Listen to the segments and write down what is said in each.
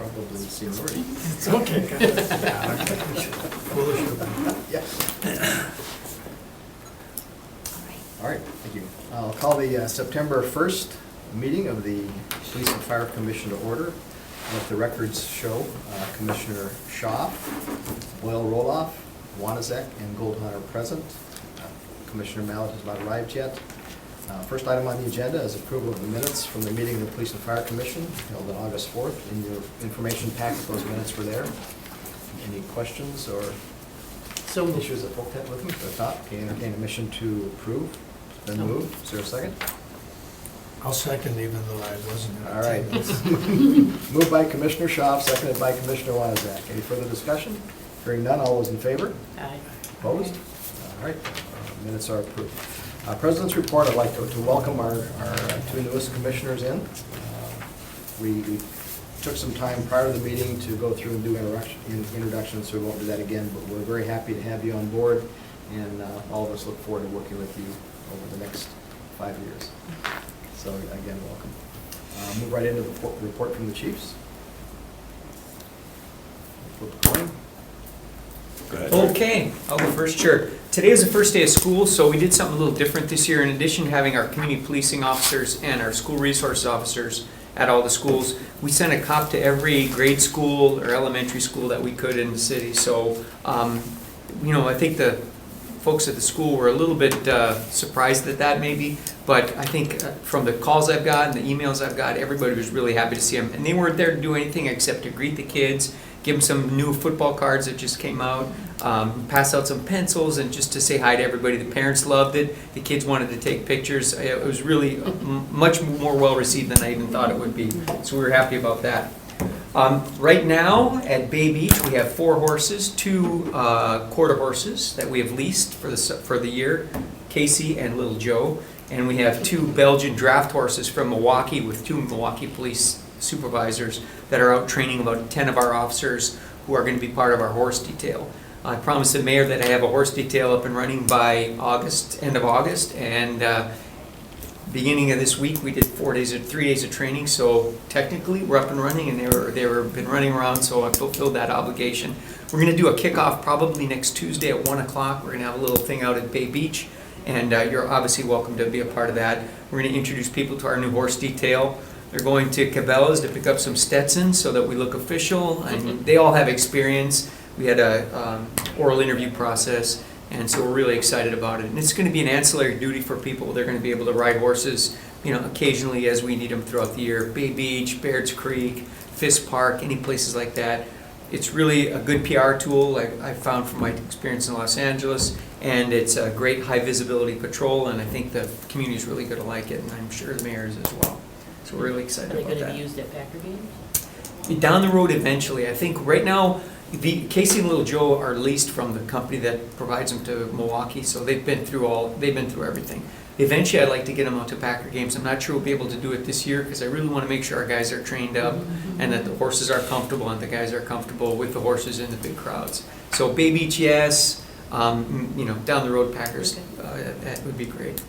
probably the seniority. It's okay. Yeah. All right, thank you. I'll call the September 1st meeting of the Police and Fire Commission to order. Let the records show Commissioner Shaw, Boyle Roloff, Wanazek, and Goldhunter are present. Commissioner Mallett has not arrived yet. First item on the agenda is approval of the minutes from the meeting of the Police and Fire Commission held on August 4th. In your information packet, those minutes were there. Any questions or issues that folks have with them at the top? Okay, entertain a mission to approve. Then move. Is there a second? I'll second even though I wasn't. All right. Moved by Commissioner Schaaf, seconded by Commissioner Wanazek. Any further discussion? Hearing none, all those in favor? Aye. Opposed? All right, minutes are approved. President's report, I'd like to welcome our two newest commissioners in. We took some time prior to the meeting to go through and do introductions, so we won't do that again, but we're very happy to have you on board, and all of us look forward to working with you over the next 5 years. So again, welcome. Move right into the report from the chiefs. Flip the coin. Okay, I'll go first, sure. Today is the first day of school, so we did something a little different this year. In addition to having our community policing officers and our school resource officers at all the schools, we sent a cop to every grade school or elementary school that we could in the city. So, I think the folks at the school were a little bit surprised at that maybe, but I think from the calls I've got and the emails I've got, everybody was really happy to see them. And they weren't there to do anything except to greet the kids, give them some new football cards that just came out, pass out some pencils, and just to say hi to everybody. The parents loved it. The kids wanted to take pictures. It was really much more well received than I even thought it would be. So we were happy about that. Right now at Bay Beach, we have 4 horses, 2 quarter horses that we have leased for the year, Casey and Little Joe, and we have 2 Belgian draft horses from Milwaukee with 2 Milwaukee police supervisors that are out training about 10 of our officers who are going to be part of our horse detail. I promised the mayor that I have a horse detail up and running by end of August, and beginning of this week we did 3 days of training, so technically we're up and running, and they were been running around, so I fulfilled that obligation. We're going to do a kickoff probably next Tuesday at 1 o'clock. We're going to have a little thing out at Bay Beach, and you're obviously welcome to be a part of that. We're going to introduce people to our new horse detail. They're going to Cabela's to pick up some Stetsons so that we look official, and they all have experience. We had a oral interview process, and so we're really excited about it. And it's going to be an ancillary duty for people. They're going to be able to ride horses, occasionally as we need them throughout the year. Bay Beach, Baird's Creek, Fisk Park, any places like that. It's really a good PR tool, like I found from my experience in Los Angeles, and it's a great high visibility patrol, and I think the community's really going to like it, and I'm sure the mayor is as well. So we're really excited about that. Are they going to be used at Packer games? Down the road eventually. I think right now, Casey and Little Joe are leased from the company that provides them to Milwaukee, so they've been through everything. Eventually, I'd like to get them out to Packer games. I'm not sure we'll be able to do it this year because I really want to make sure our guys are trained up and that the horses are comfortable and the guys are comfortable with the horses in the big crowds. So Bay Beach, yes. Down the road, Packers, that would be great.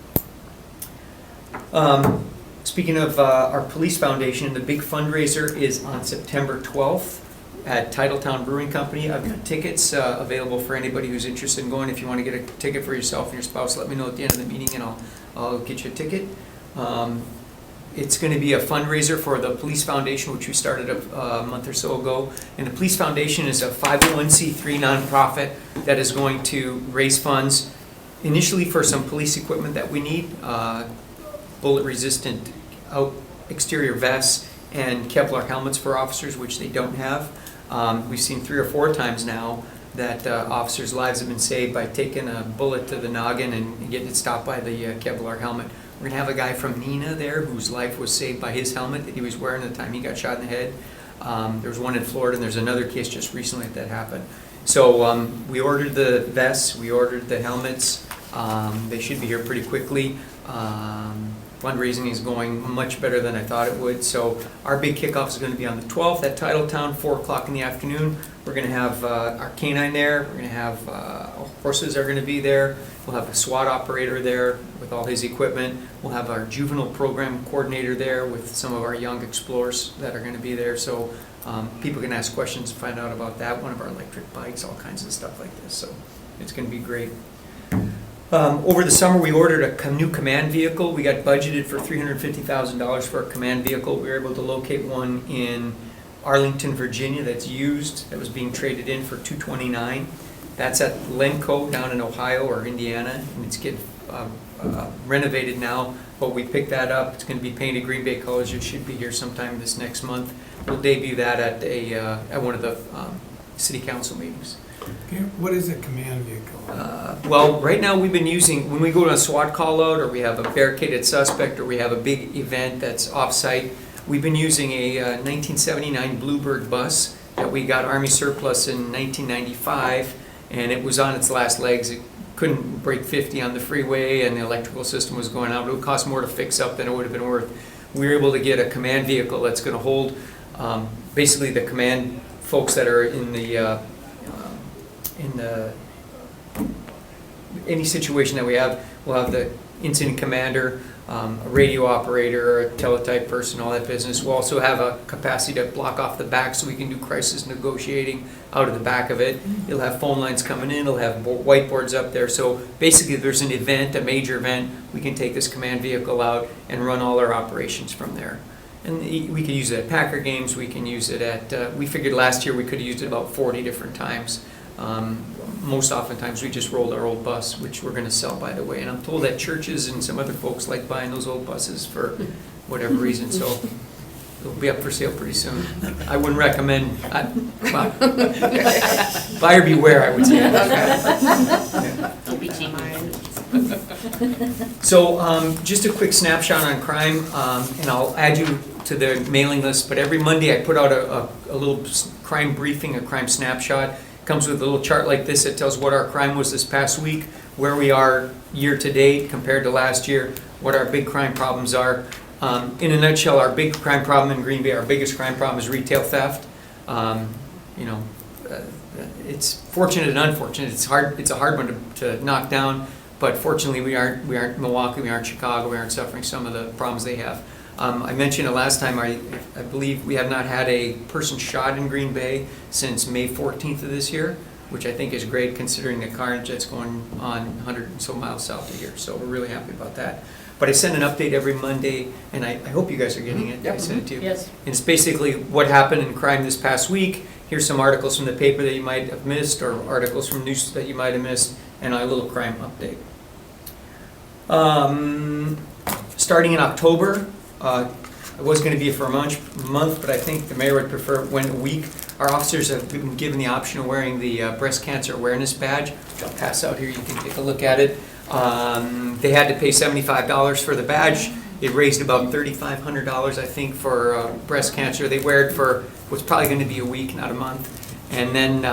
Speaking of our police foundation, the big fundraiser is on September 12th at Titletown Brewing Company. I've got tickets available for anybody who's interested in going. If you want to get a ticket for yourself and your spouse, let me know at the end of the meeting and I'll get you a ticket. It's going to be a fundraiser for the Police Foundation, which we started a month or so ago. And the Police Foundation is a 501c3 nonprofit that is going to raise funds initially for some police equipment that we need, bullet-resistant exterior vests and Kevlar helmets for officers, which they don't have. We've seen 3 or 4 times now that officers' lives have been saved by taking a bullet to the noggin and getting it stopped by the Kevlar helmet. We're going to have a guy from Neenah there whose life was saved by his helmet that he was wearing at the time he got shot in the head. There's one in Florida, and there's another case just recently that happened. So we ordered the vests, we ordered the helmets. They should be here pretty quickly. Fundraising is going much better than I thought it would. So our big kickoff is going to be on the 12th at Titletown, 4 o'clock in the afternoon. We're going to have our canine there. We're going to have horses are going to be there. We'll have a SWAT operator there with all his equipment. We'll have our juvenile program coordinator there with some of our young explorers that are going to be there. So people can ask questions, find out about that. One of our electric bikes, all kinds of stuff like this. So it's going to be great. Over the summer, we ordered a new command vehicle. We got budgeted for $350,000 for a command vehicle. We were able to locate one in Arlington, Virginia that's used, that was being traded in for $229,000. That's at Lenco down in Ohio or Indiana, and it's getting renovated now, but we picked that up. It's going to be painted Green Bay colors. It should be here sometime this next month. We'll debut that at one of the city council meetings. Okay, what is a command vehicle? Well, right now we've been using, when we go to a SWAT call out or we have a barricaded suspect or we have a big event that's off-site, we've been using a 1979 Bluebird bus that we got Army surplus in 1995, and it was on its last legs. It couldn't break 50 on the freeway and the electrical system was going out. It would cost more to fix up than it would have been worth. We were able to get a command vehicle that's going to hold basically the command folks that are in the any situation that we have. We'll have the incident commander, a radio operator, a teletype person, all that business. We'll also have a capacity to block off the back so we can do crisis negotiating out of the back of it. It'll have phone lines coming in, it'll have whiteboards up there. So basically if there's an event, a major event, we can take this command vehicle out and run all our operations from there. And we could use it at Packer games, we can use it at, we figured last year we could have used it about 40 different times. Most oftentimes we just rolled our old bus, which we're going to sell, by the way. And I'm told that churches and some other folks like buying those old buses for whatever reason, so it'll be up for sale pretty soon. I wouldn't recommend, well, buyer beware, I would say. Don't be cheap. So just a quick snapshot on crime, and I'll add you to the mailing list, but every Monday I put out a little crime briefing, a crime snapshot. Comes with a little chart like this that tells what our crime was this past week, where we are year to date compared to last year, what our big crime problems are. In a nutshell, our big crime problem in Green Bay, our biggest crime problem is retail theft. It's fortunate and unfortunate. It's a hard one to knock down, but fortunately we aren't Milwaukee, we aren't Chicago, we aren't suffering some of the problems they have. I mentioned it last time, I believe we have not had a person shot in Green Bay since May 14th of this year, which I think is great considering the carnage that's going on 100 and so miles south of here. So we're really happy about that. But I send an update every Monday, and I hope you guys are getting it. Yep. I sent it to you. Yes. And it's basically what happened in crime this past week. Here's some articles from the paper that you might have missed, or articles from news that you might have missed, and a little crime update. Starting in October, it was going to be for a month, but I think the mayor would prefer it went a week. Our officers have been given the option of wearing the breast cancer awareness badge, which I'll pass out here. You can take a look at it. They had to pay $75 for the badge. It raised about $3,500, I think, for breast cancer. They wear it for what's probably going to be a week, not a month. And then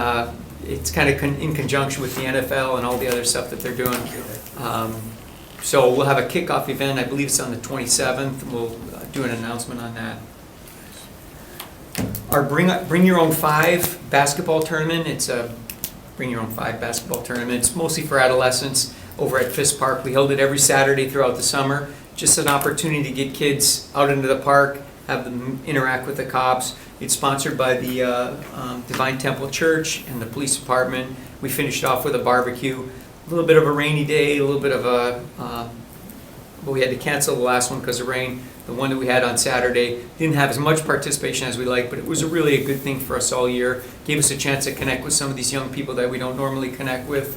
it's kind of in conjunction with the NFL and all the other stuff that they're doing. So we'll have a kickoff event. I believe it's on the 27th. We'll do an announcement on that. Our Bring Your Own Five basketball tournament. It's a Bring Your Own Five basketball tournament. It's mostly for adolescents over at Fisk Park. We hold it every Saturday throughout the summer. Just an opportunity to get kids out into the park, have them interact with the cops. It's sponsored by the Divine Temple Church and the police department. We finished off with a barbecue. A little bit of a rainy day, a little bit of a, but we had to cancel the last one because of rain. The one that we had on Saturday didn't have as much participation as we liked, but it was really a good thing for us all year. Gave us a chance to connect with some of these young people that we don't normally connect with.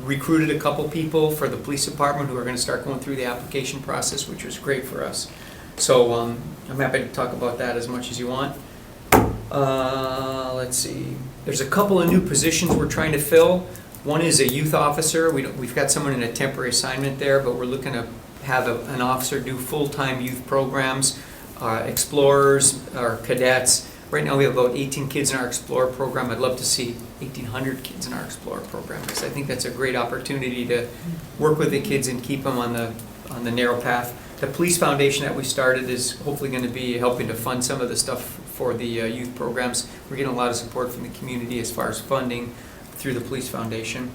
Recruited a couple people for the police department who are going to start going through the application process, which was great for us. So I'm happy to talk about that as much as you want. Let's see. There's a couple of new positions we're trying to fill. One is a youth officer. We've got someone in a temporary assignment there, but we're looking to have an officer do full-time youth programs, explorers, or cadets. Right now we have about 18 kids in our Explorer program. I'd love to see 1,800 kids in our Explorer program because I think that's a great opportunity to work with the kids and keep them on the narrow path. The police foundation that we started is hopefully going to be helping to fund some of the stuff for the youth programs. We're getting a lot of support from the community as far as funding through the police foundation.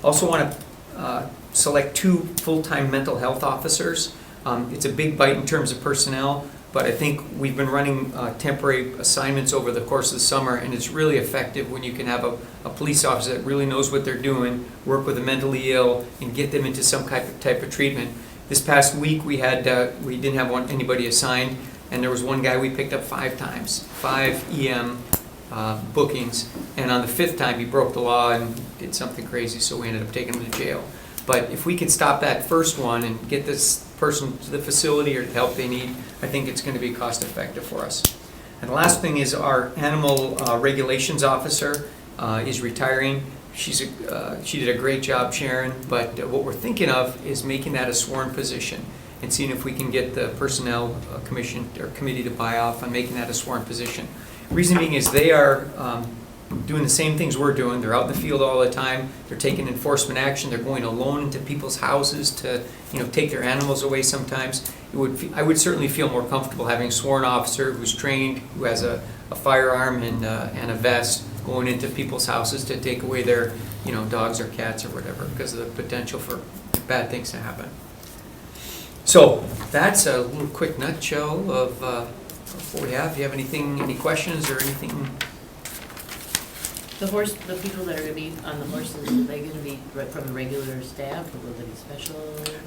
Also want to select 2 full-time mental health officers. It's a big bite in terms of personnel, but I think we've been running temporary assignments over the course of the summer, and it's really effective when you can have a police officer that really knows what they're doing, work with the mentally ill, and get them into some type of treatment. This past week we didn't have anybody assigned, and there was one guy we picked up 5 times, 5 EM bookings, and on the 5th time he broke the law and did something crazy, so we ended up taking him to jail. But if we can stop that first one and get this person to the facility or the help they need, I think it's going to be cost effective for us. And the last thing is our animal regulations officer is retiring. She did a great job, Sharon, but what we're thinking of is making that a sworn position and seeing if we can get the personnel commission or committee to buy off on making that a sworn position. Reason being is they are doing the same things we're doing. They're out in the field all the time. They're taking enforcement action. They're going alone into people's houses to, take their animals away sometimes. I would certainly feel more comfortable having a sworn officer who's trained, who has a firearm and a vest, going into people's houses to take away their, dogs or cats or whatever, because of the potential for bad things to happen. So that's a little quick nutshell of what we have. Do you have any questions or anything? The people that are gonna be on the horses, are they gonna be from the regular staff, or will they be special?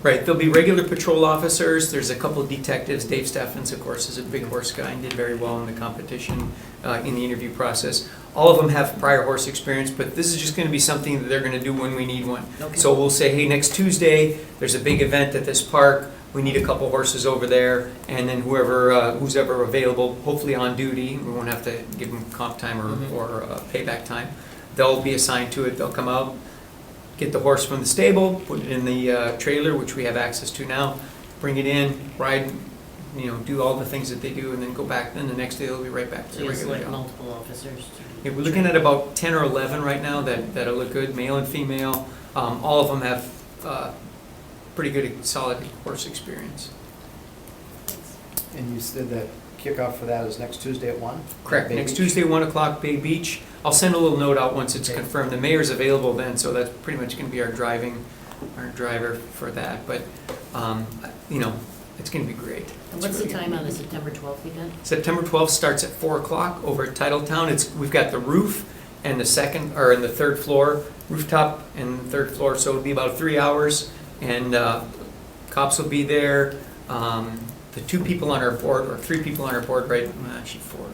Right, there'll be regular patrol officers. There's a couple of detectives. Dave Steffens, of course, is a big horse guy and did very well in the competition in the interview process. All of them have prior horse experience, but this is just going to be something that they're going to do when we need one. Okay. So we'll say, hey, next Tuesday, there's a big event at this park. We need a couple horses over there, and then who's ever available, hopefully on duty, we won't have to give them comp time or payback time. They'll be assigned to it. They'll come out, get the horse from the stable, put it in the trailer, which we have access to now, bring it in, ride, do all the things that they do, and then go back. Then the next day they'll be right back to So the you regular select job. multiple officers? Yeah, we're looking at about 10 or 11 right now that'll look good, male and female. All of them have pretty good, solid horse experience. And you said that kickoff for that is next Tuesday at 1? Correct. Bay Next Beach? Tuesday, 1 o'clock, Bay Beach. I'll send a little note out once it's Okay. confirmed. The mayor's available then, so that's pretty much going to be our driver for that. But it's going to be great. And what's the time on the September 12th event? September 12th starts at 4 o'clock over at Titletown. We've got the roof and the third floor, rooftop and third floor, so it'll be about 3 hours. And cops will be there. The 2 people on our board, or 3 people on our board, right? Actually 4.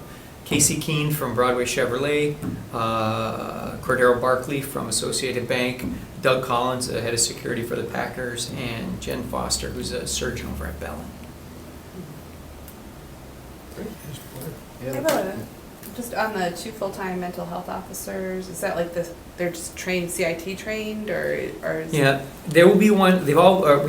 Casey Keene from Broadway Chevrolet, Cordero Barkley from Associated Bank, Doug Collins, the head of security for the Packers, and Jen Foster, who's a surgeon over at Bellin. Yeah. I have just on the 2 full-time mental health officers, is that like they're just trained, CIT trained, or is? Yeah, there will be one. We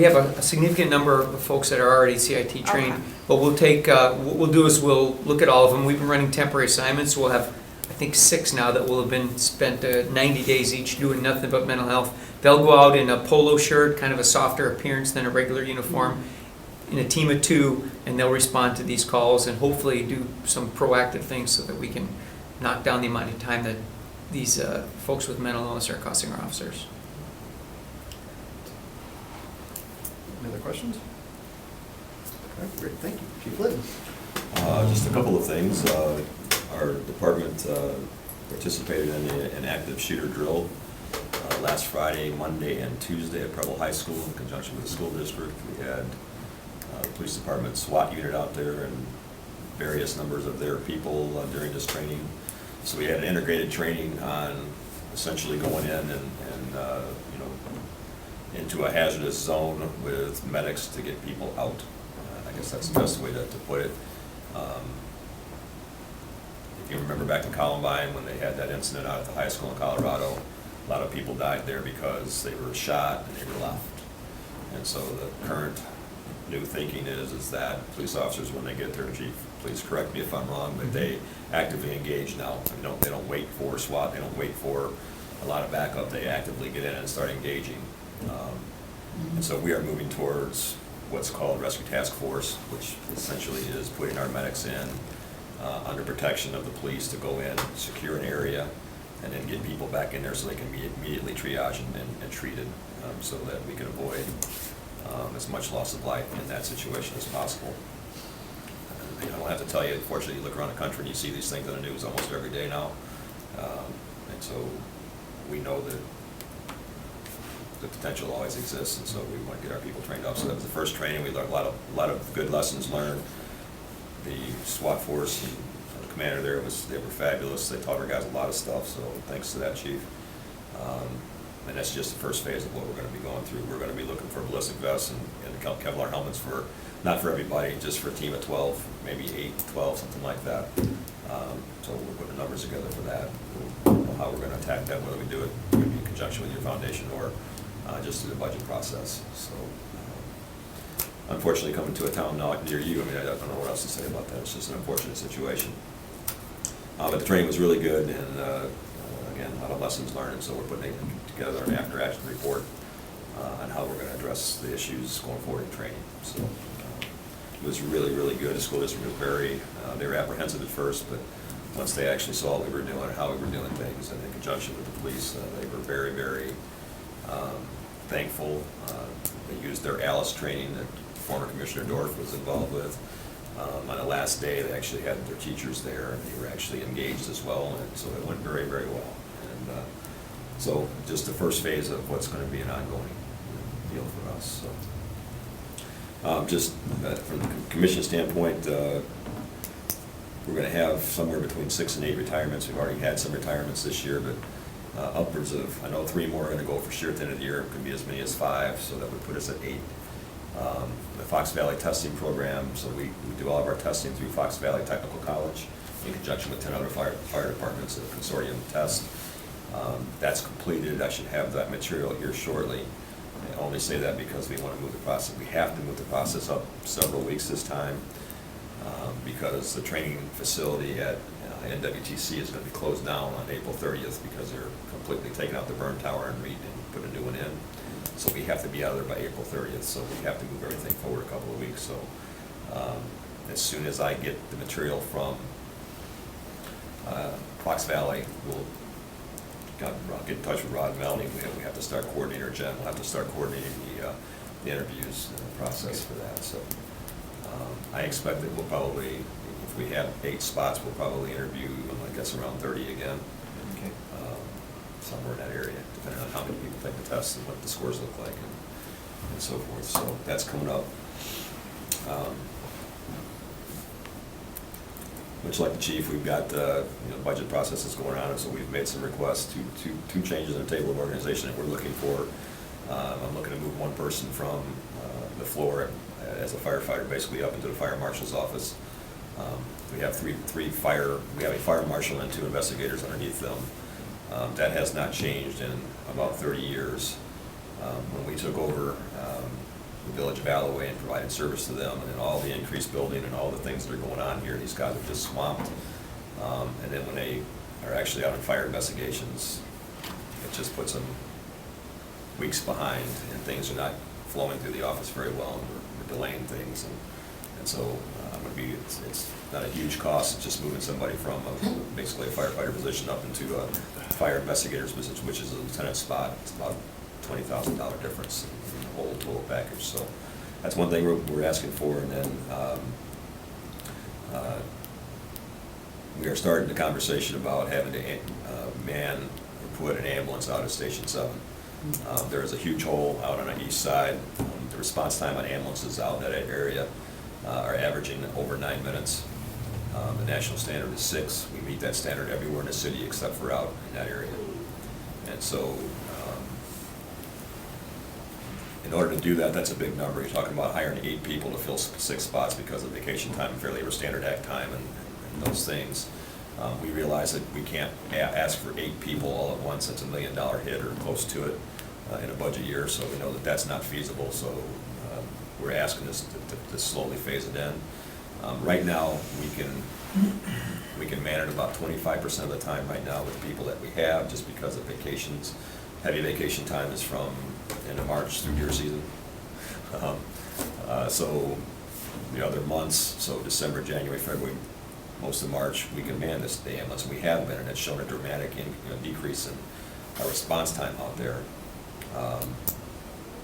have a significant number of folks that are already CIT trained, Okay. but we'll take. What we'll do is we'll look at all of them. We've been running temporary assignments. We'll have, I think, 6 now that will have been spent 90 days each doing nothing but mental health. They'll go out in a polo shirt, kind of a softer appearance than a regular uniform, in a team of 2, and they'll respond to these calls and hopefully do some proactive things so that we can knock down the amount of time that these folks with mental illness are costing our officers. Any other questions? Okay, great, thank you. Chief Litton. Just a couple of things. Our department participated in an active shooter drill last Friday, Monday, and Tuesday at Preble High School in conjunction with the school district. We had the police department SWAT unit out there and various numbers of their people during this training. So we had an integrated training on essentially going in and into a hazardous zone with medics to get people out. I guess that's the best way to put it. If you remember back in Columbine when they had that incident out at the high school in Colorado, a lot of people died there because they were shot and they were left. And so the current new thinking is that police officers, when they get there, Chief, please correct me if I'm wrong, but they actively engage now. They don't wait for SWAT, they don't wait for a lot of backup, they actively get in and start engaging. And so we are moving towards what's called Rescue Task Force, which essentially is putting our medics in under protection of the police to go in, secure an area, and then get people back in there so they can be immediately triaged and treated, so that we can avoid as much loss of life in that situation as possible. I don't have to tell you, unfortunately, you look around the country and you see these things on the news almost every day now. And so we know that the potential always exists, and so we want to get our people trained up. So that was the first training. We learned a lot of good lessons learned. The SWAT force and the commander there they were fabulous. They taught our guys a lot of stuff, so thanks to that, Chief. And that's just the first phase of what we're going to be going through. We're going to be looking for ballistic vests and Kevlar helmets for, not for everybody, just for a team of 12, maybe 8, 12, something like that. So we're putting the numbers together for that. We'll know how we're going to attack that, whether we do it maybe in conjunction with your foundation or just through the budget process. So unfortunately, coming to a town not near you, I mean, I don't know what else to say about that. It's just an unfortunate situation. But the training was really good, and again, a lot of lessons learned, and so we're putting together an after-action report on how we're going to address the issues going forward in training. So it was really, really good. The school district was they were apprehensive at first, but once they actually saw what we were doing and how we were doing things, and in conjunction with the police, they were very, very thankful. They used their ALICE training that former Commissioner Dorff was involved with. On the last day, they actually had their teachers there, and they were actually engaged as well, and so it went very, very well. And so just the first phase of what's going to be an ongoing deal for us. So just from the commission standpoint, we're going to have somewhere between 6 and 8 retirements. We've already had some retirements this year, but upwards of, I know 3 more are going to go for sure at the end of the year. It could be as many as 5, so that would put us at 8. The Fox Valley testing program, so we do all of our testing through Fox Valley Technical College in conjunction with 10 other fire departments, a consortium test. That's completed. I should have that material here shortly. I only say that because we want to move the process. We have to move the process up several weeks this time because the training facility at NWTC is going to be closed down on April 30th because they're completely taking out the burn tower and put a new one in. So we have to be out of there by April 30th, so we have to move everything forward a couple of weeks. So as soon as I get the material from Fox Valley, we'll get in touch with Rod and Melanie. We have to start coordinating, or Jen will have to start coordinating the interviews and the process for that. So I expect that we'll probably, if we have 8 spots, we'll probably interview, I guess, around 30 again. Okay. Somewhere in that area, depending on how many people take the test and what the scores look like and so forth. So that's coming up. Much like the chief, we've got budget processes going on, and so we've made some requests, two changes in the table of organization that we're looking for. I'm looking to move one person from the floor as a firefighter, basically up into the fire marshal's office. We have we have a fire marshal and 2 investigators underneath them. That has not changed in about 30 years. When we took over the village of Alloway and provided service to them, and then all the increased building and all the things that are going on here, these guys are just swamped. And then when they are actually out in fire investigations, it just puts them weeks behind, and things are not flowing through the office very well, and we're delaying things. And so it's not a huge cost. It's just moving somebody from basically a firefighter position up into a fire investigator's position, which is a lieutenant spot. It's about $20,000 difference in the whole total package. So that's one thing we're asking for. And then we are starting the conversation about having to man or put an ambulance out at Station 7. There is a huge hole out on the east side. The response time on ambulances out in that area are averaging over 9 minutes. The national standard is 6. We meet that standard everywhere in the city except for out in that area. And so in order to do that, that's a big number. You're talking about hiring 8 people to fill 6 spots because of vacation time and Fair Labor Standard Act time and those things. We realize that we can't ask for 8 people all at once. That's $1 million hit or close to it in a budget year, so we know that that's not feasible. So we're asking us to slowly phase it in. Right now, we can man it about 25% of the time right now with the people that we have, just because of vacations. Heavy vacation time is from end of March through deer season. So the other months, so December, January, February, most of March, we can man the ambulance, and we have been, and it's shown a dramatic decrease in our response time out there.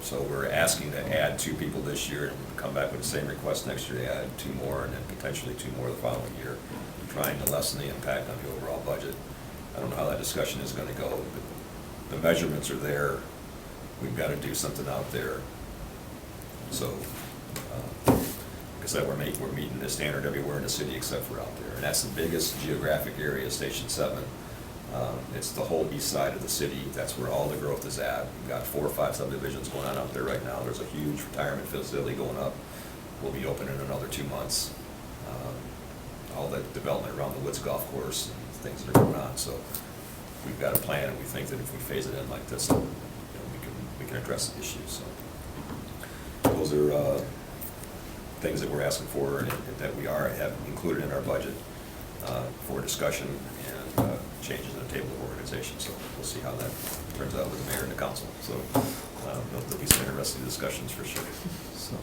So we're asking to add 2 people this year and come back with the same request next year to add 2 more and then potentially 2 more the following year, trying to lessen the impact on the overall budget. I don't know how that discussion is gonna go, but the measurements are there. We've gotta do something out there. So, like I said, we're meeting the standard everywhere in the city except for out there. And that's the biggest geographic area, Station 7. It's the whole east side of the city. That's where all the growth is at. We've got 4 or 5 subdivisions going on out there right now. There's a huge retirement facility going up. We'll be open in another 2 months. All the development around the Woods Golf Course and things that are going on. So we've got a plan, and we think that if we phase it in like this, we can address the issue. So those are things that we're asking for and that we have included in our budget for discussion and changes in the table of organization. So we'll see how that turns out with the mayor and the council. So there'll be some interesting discussions for sure. So,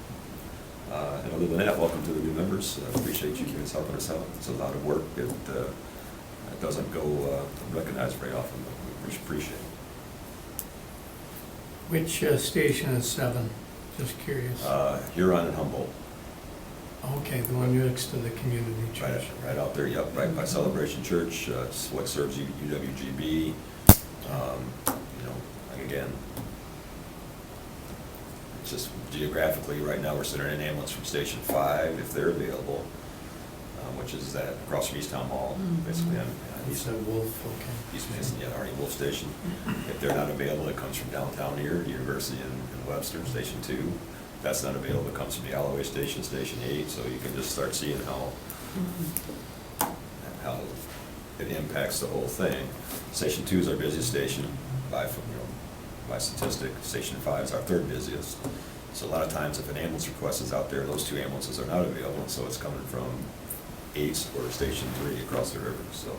and other than that, welcome to the new members. Appreciate you guys helping us out. It's a lot of work. It doesn't go recognized very often, but we appreciate it. Which station is 7? Just curious. Huron and Humboldt. Okay, the one next to the community church. Right out there, yep, right by Celebration Church. It's what serves UWGB. Again, it's just geographically, right now, we're sending an ambulance from Station 5, if they're available, which is that across from East Town Mall, basically on It's a Wolf, okay. East Mason, yeah, Arnie Wolf Station. If they're not available, it comes from downtown here, University in Webster, Station 2. If that's not available, it comes from the Alloway Station, Station 8, so you can just start seeing how it impacts the whole thing. Station 2 is our busiest station by statistic. Station 5 is our 3rd busiest. So a lot of times if an ambulance request is out there, those 2 ambulances are not available, and so it's coming from ACE or Station 3 across the river. So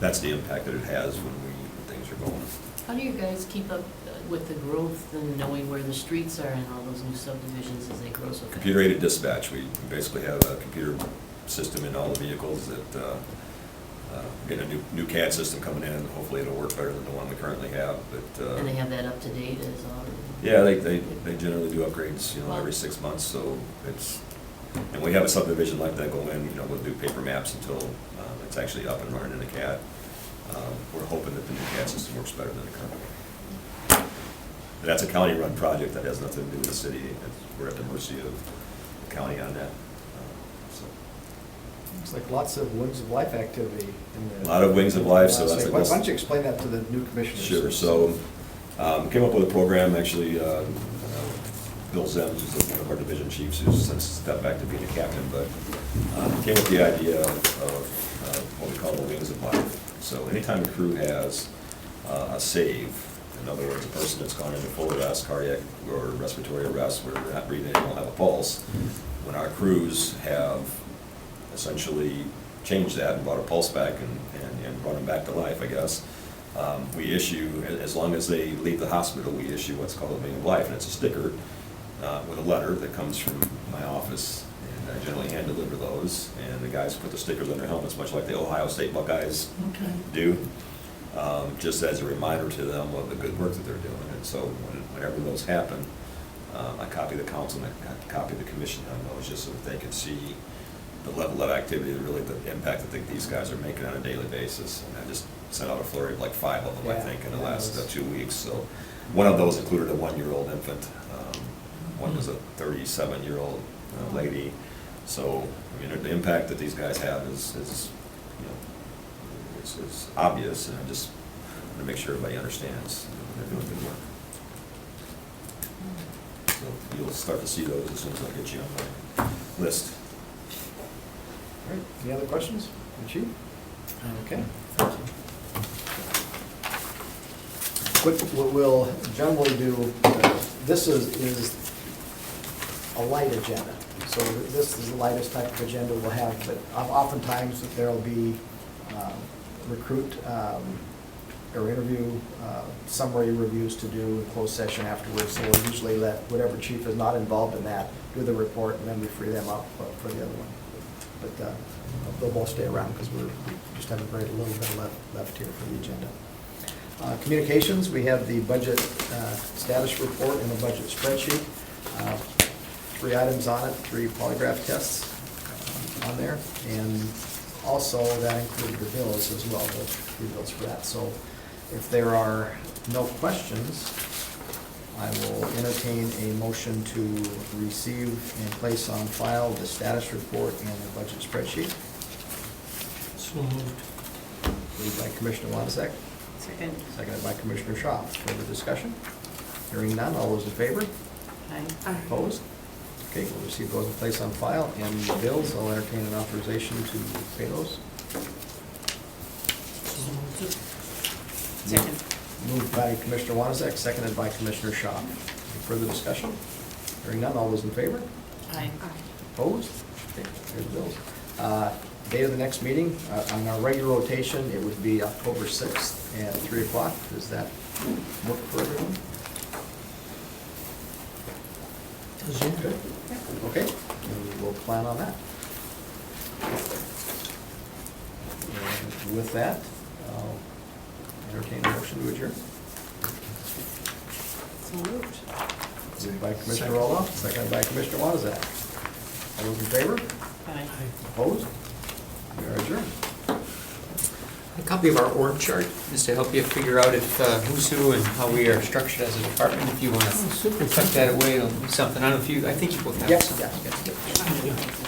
that's the impact that it has when things are going. How do you guys keep up with the growth and knowing where the streets are and all those new subdivisions as they grow so fast? Computer-aided dispatch. We basically have a computer system in all the vehicles that get a new CAD system coming in. Hopefully it'll work better than the one we currently have. But And they have that up to date as all? yeah, they generally do upgrades, every 6 months. So and we have a subdivision like that go in. We'll do paper maps until it's actually up and running in the CAD. We're hoping that the new CAD system works better than the current one. That's a county-run project that has nothing to do with the city. We're at the mercy of the county on that. Looks like lots of Wings of Life activity in the. A lot of Wings of Life, so that's. Why don't you explain that to the new commissioners? Sure. So, came up with a program, actually, Bill Zems, who's one of our division chiefs, who's since stepped back to being a captain, but came up with the idea of what we call the Wings of Life. So anytime a crew has a save, in other words, a person that's gone into full arrest, cardiac or respiratory arrest, where they're not breathing, they don't have a pulse, when our crews have essentially changed that and brought a pulse back and brought them back to life, I guess, we issue, as long as they leave the hospital, we issue what's called a Wing of Life, and it's a sticker with a letter that comes from my office, and I generally hand deliver those, and the guys put the stickers on their helmets, much like the Ohio State Buckeyes do, just as a reminder to them of the good work that they're doing. And so whenever those happen, I copy the council and I copy the commission on those, just so that they can see the level of activity, really the impact that these guys are making on a daily basis. And I just sent out a flurry of like 5 of them, I think, in the last 2 weeks. So one of those included a 1-year-old infant. One was a 37-year-old lady. So, the impact that these guys have is obvious, and I just want to make sure everybody understands they're doing good work. So you'll start to see those as soon as I get you on my list. All right, any other questions? Chief? Okay. What we'll generally do, this is a light agenda. So this is the lightest type of agenda we'll have, but oftentimes there'll be recruit or interview summary reviews to do in closed session afterwards. So we'll usually let whatever chief is not involved in that do the report, and then we free them up for the other one. But they'll both stay around because we just have a very little bit left here for the agenda. Communications, we have the budget status report and the budget spreadsheet. 3 items on it, 3 polygraph tests on there, and also that included the bills as well, the 3 bills for that. So if there are no questions, I will entertain a motion to receive and place on file the status report and the budget spreadsheet. So moved. Moved by Commissioner Wanzek, Second. seconded by Commissioner Shaw. Further discussion? Hearing none, all those in favor? Aye. Opposed? Okay, we'll receive those and place on file, and the bills, I'll entertain an authorization to pay those. So moved. Second. Moved by Commissioner Wanzek, seconded by Commissioner Shaw. Any further discussion? Hearing none, all those in favor? Aye. Opposed? Okay, here's the bills. Date of the next meeting, on our regular rotation, it would be October 6th at 3 o'clock. Does that work for everyone? Does it? Good. Okay, and we'll plan on that. And with that, I'll entertain a motion to adjourn. So moved. Moved by Commissioner Second. Roloff, seconded by Commissioner Wanzak. All those in favor? Aye. Opposed? We are adjourned. A copy of our org chart, just to help you figure out if who's who and how we are structured as a department. If you want to Oh, super. tuck that away, it'll be something. I don't know if you, I think you both have Yes, some. yes, yes. Yeah.